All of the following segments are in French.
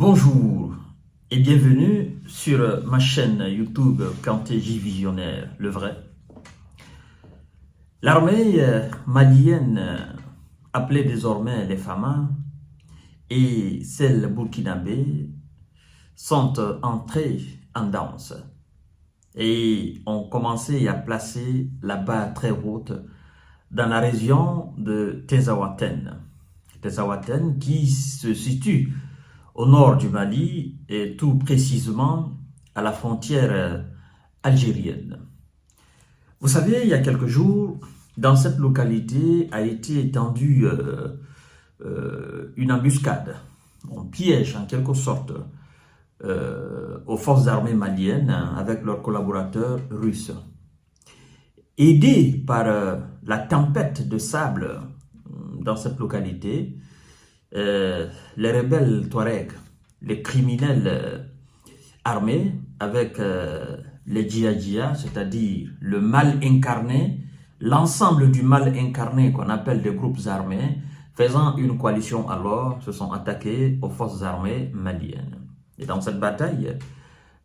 Bonjour et bienvenue sur ma chaîne YouTube Kanté J Visionnaire, le vrai. L'armée malienne, appelée désormais les FAMA, et celle burkinabé sont entrées en danse et ont commencé à placer la barre très haute dans la région de Tezawaten. Tezawaten qui se situe au nord du Mali et tout précisément à la frontière algérienne. Vous savez, il y a quelques jours, dans cette localité a été étendue une embuscade, un piège en quelque sorte, aux forces armées maliennes avec leurs collaborateurs russes. Aidés par la tempête de sable dans cette localité, les rebelles Touaregs, les criminels armés avec les djihadistes, c'est-à-dire le mal incarné, l'ensemble du mal incarné qu'on appelle des groupes armés, faisant une coalition alors, se sont attaqués aux forces armées maliennes. Et dans cette bataille,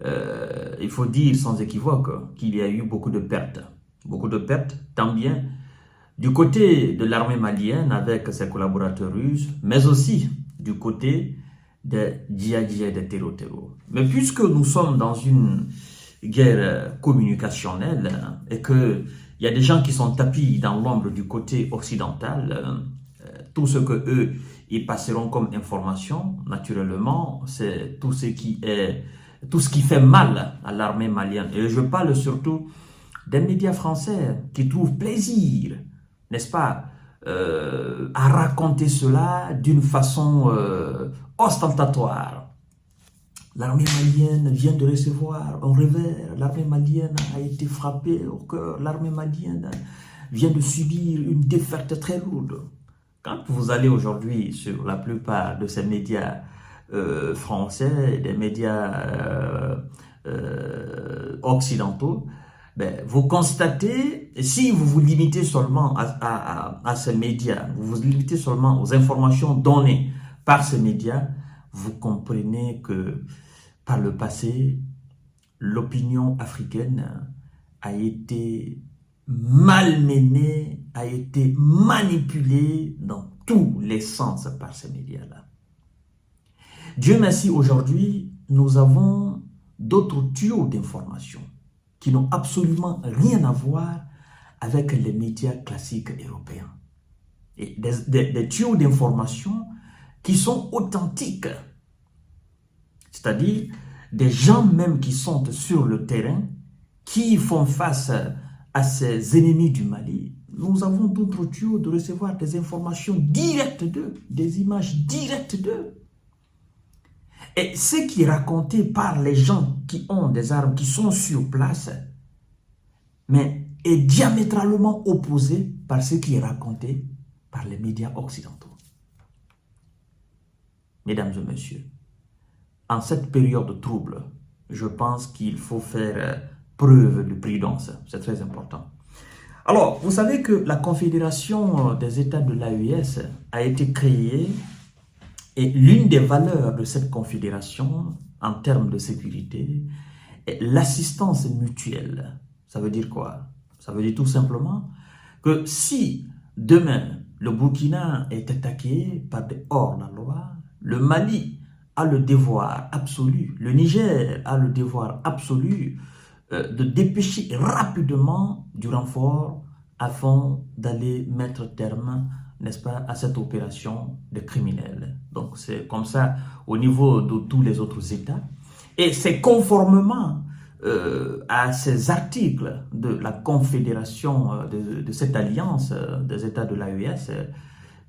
il faut dire sans équivoque qu'il y a eu beaucoup de pertes. Beaucoup de pertes, tant bien du côté de l'armée malienne avec ses collaborateurs russes, mais aussi du côté des djihadistes et des terreaux. Mais puisque nous sommes dans une guerre communicationnelle et qu'il y a des gens qui sont tapis dans l'ombre du côté occidental, tout ce que eux ils passeront comme information, naturellement, c'est tout ce qui fait mal à l'armée malienne. Et je parle surtout des médias français qui trouvent plaisir, n'est-ce pas, à raconter cela d'une façon ostentatoire. L'armée malienne vient de recevoir un revers, l'armée malienne a été frappée au cœur, l'armée malienne vient de subir une défaite très lourde. Quand vous allez aujourd'hui sur la plupart de ces médias français, des médias occidentaux, vous constatez, si vous vous limitez seulement à ces médias, vous vous limitez seulement aux informations données par ces médias, vous comprenez que par le passé, l'opinion africaine a été malmenée, a été manipulée dans tous les sens par ces médias-là. Dieu merci, aujourd'hui, nous avons d'autres tuyaux d'information qui n'ont absolument rien à voir avec les médias classiques européens. Et des tuyaux d'information qui sont authentiques. C'est-à-dire des gens même qui sont sur le terrain, qui font face à ces ennemis du Mali. Nous avons d'autres tuyaux de recevoir des informations directes d'eux, des images directes d'eux. Et ce qui est raconté par les gens qui ont des armes, qui sont sur place, mais est diamétralement opposé par ce qui est raconté par les médias occidentaux. Mesdames et messieurs, en cette période trouble, je pense qu'il faut faire preuve de prudence. C'est très important. Alors, vous savez que la Confédération des États de l'AES a été créée et l'une des valeurs de cette confédération en termes de sécurité est l'assistance mutuelle. Ça veut dire quoi? Ça veut dire tout simplement que si demain le Burkina est attaqué par des hors-la-loi, le Mali a le devoir absolu, le Niger a le devoir absolu de dépêcher rapidement du renfort afin d'aller mettre terme, n'est-ce pas, à cette opération de criminels. Donc c'est comme ça au niveau de tous les autres États. Et c'est conformément à ces articles de la confédération, de cette alliance des États de l'AES,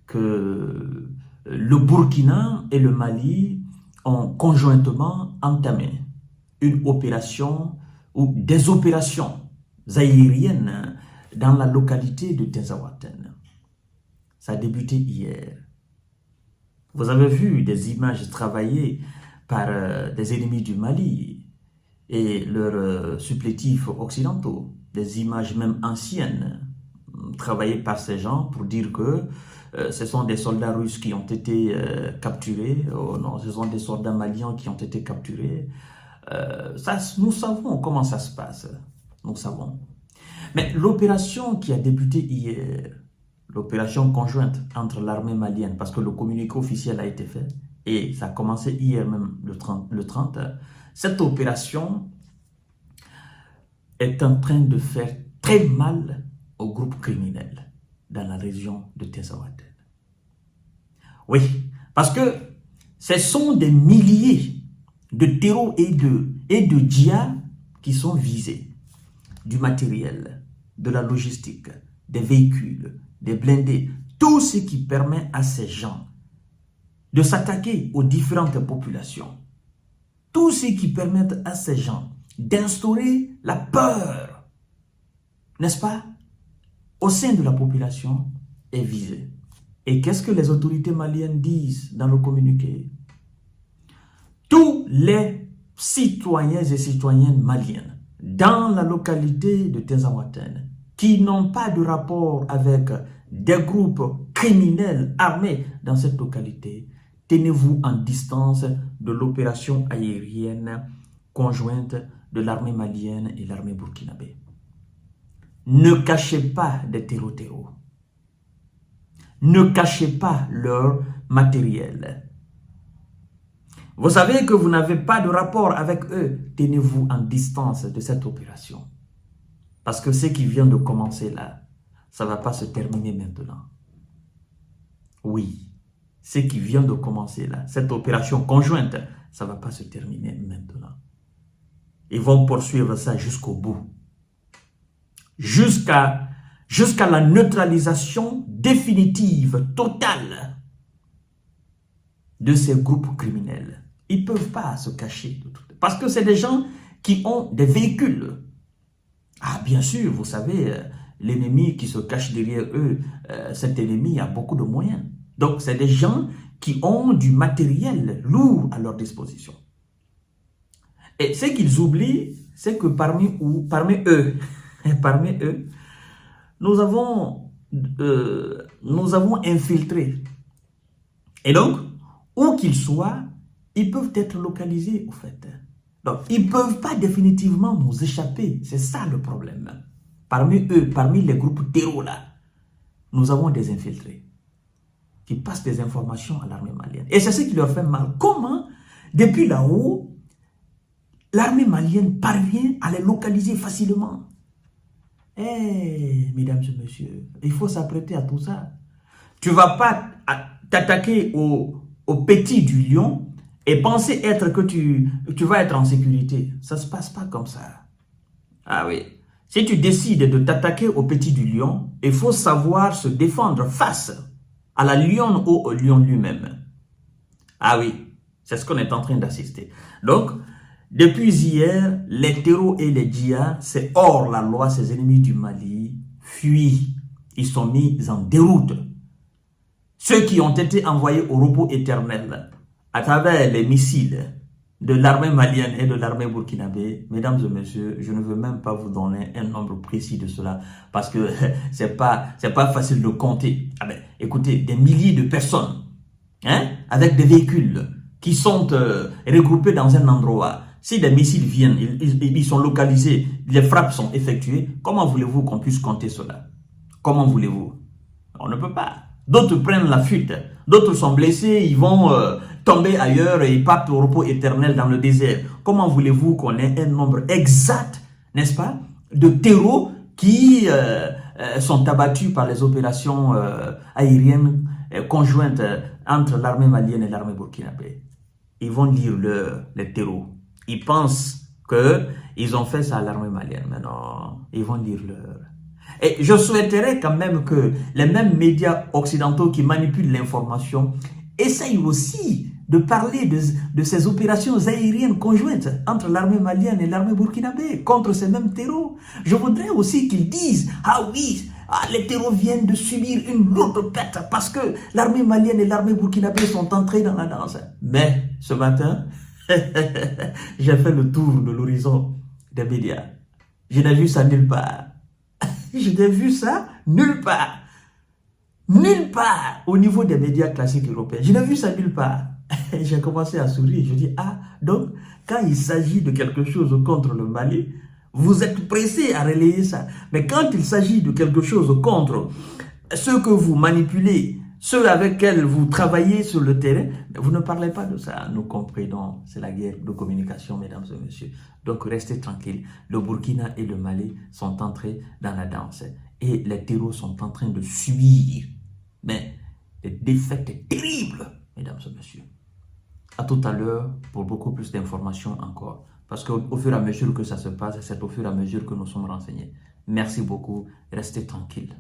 que le Burkina et le Mali ont conjointement entamé une opération ou des opérations aériennes dans la localité de Tezawaten. Ça a débuté hier. Vous avez vu des images travaillées par des ennemis du Mali et leurs supplétifs occidentaux, des images même anciennes, travaillées par ces gens pour dire que ce sont des soldats russes qui ont été capturés. Oh non, ce sont des soldats maliens qui ont été capturés. Ça, nous savons comment ça se passe. Nous savons. Mais l'opération qui a débuté hier, l'opération conjointe entre l'armée malienne, parce que le communiqué officiel a été fait, et ça a commencé hier même, le 30, cette opération est en train de faire très mal aux groupes criminels dans la région de Tinzaouatène. Oui, parce que ce sont des milliers de terreaux et de djihad qui sont visés. Du matériel, de la logistique, des véhicules, des blindés, tout ce qui permet à ces gens de s'attaquer aux différentes populations. Tout ce qui permet à ces gens d'instaurer la peur, n'est-ce pas, au sein de la population est visé. Et qu'est-ce que les autorités maliennes disent dans le communiqué? Tous les citoyens et citoyennes maliennes dans la localité de Tinzaouatène qui n'ont pas de rapport avec des groupes criminels armés dans cette localité, tenez-vous en distance de l'opération aérienne conjointe de l'armée malienne et l'armée burkinabé. Ne cachez pas des terreaux. Ne cachez pas leur matériel. Vous savez que vous n'avez pas de rapport avec eux. Tenez-vous en distance de cette opération. Parce que ce qui vient de commencer là, ça ne va pas se terminer maintenant. Oui, ce qui vient de commencer là, cette opération conjointe, ça ne va pas se terminer maintenant. Ils vont poursuivre ça jusqu'au bout. Jusqu'à la neutralisation définitive, totale de ces groupes criminels. Ils ne peuvent pas se cacher. Parce que c'est des gens qui ont des véhicules. Ah, bien sûr, vous savez, l'ennemi qui se cache derrière eux, cet ennemi a beaucoup de moyens. Donc, c'est des gens qui ont du matériel lourd à leur disposition. Et ce qu'ils oublient, c'est que parmi eux, nous avons infiltré. Et donc, où qu'ils soient, ils peuvent être localisés, au fait. Donc, ils ne peuvent pas définitivement nous échapper. C'est ça le problème. Parmi eux, parmi les groupes terreaux là, nous avons des infiltrés qui passent des informations à l'armée malienne. Et c'est ce qui leur fait mal. Comment, depuis là-haut, l'armée malienne parvient à les localiser facilement? Eh, mesdames et messieurs, il faut s'apprêter à tout ça. Tu ne vas pas t'attaquer au petit du lion et penser être que tu vas être en sécurité. Ça ne se passe pas comme ça. Ah oui. Si tu décides de t'attaquer au petit du lion, il faut savoir se défendre face à la lionne ou au lion lui-même. Ah oui, c'est ce qu'on est en train d'assister. Donc, depuis hier, les terreaux et les djihad, c'est hors la loi, ces ennemis du Mali fuient. Ils sont mis en déroute. Ceux qui ont été envoyés au repos éternel à travers les missiles de l'armée malienne et de l'armée burkinabé, mesdames et messieurs, je ne veux même pas vous donner un nombre précis de cela parce que c'est pas facile de compter. Ah ben, écoutez, des milliers de personnes avec des véhicules qui sont regroupés dans un endroit. Si des missiles viennent, ils sont localisés, les frappes sont effectuées, comment voulez-vous qu'on puisse compter cela? Comment voulez-vous? On ne peut pas. D'autres prennent la fuite, d'autres sont blessés, ils vont tomber ailleurs et ils partent au repos éternel dans le désert. Comment voulez-vous qu'on ait un nombre exact, n'est-ce pas, de terreaux qui sont abattus par les opérations aériennes conjointes entre l'armée malienne et l'armée burkinabé? Ils vont lire les terreaux. Ils pensent qu'ils ont fait ça à l'armée malienne, mais non, ils vont lire leur. Et je souhaiterais quand même que les mêmes médias occidentaux qui manipulent l'information essayent aussi de parler de ces opérations aériennes conjointes entre l'armée malienne et l'armée burkinabé contre ces mêmes terreaux. Je voudrais aussi qu'ils disent, ah oui, les terreaux viennent de subir une lourde perte parce que l'armée malienne et l'armée burkinabé sont entrés dans la danse. Mais ce matin, j'ai fait le tour de l'horizon des médias. Je n'ai vu ça nulle part. Je n'ai vu ça nulle part. Nulle part au niveau des médias classiques européens. Je n'ai vu ça nulle part. J'ai commencé à sourire. Je dis, ah, donc, quand il s'agit de quelque chose contre le Mali, vous êtes pressé à relayer ça. Mais quand il s'agit de quelque chose contre ceux que vous manipulez, ceux avec lesquels vous travaillez sur le terrain, vous ne parlez pas de ça. Nous comprenons, c'est la guerre de communication, mesdames et messieurs. Donc, restez tranquilles. Le Burkina et le Mali sont entrés dans la danse. Et les terreaux sont en train de subir. Mais les défaites terribles, mesdames et messieurs. À tout à l'heure pour beaucoup plus d'informations encore. Parce qu'au fur et à mesure que ça se passe, c'est au fur et à mesure que nous sommes renseignés. Merci beaucoup. Restez tranquilles.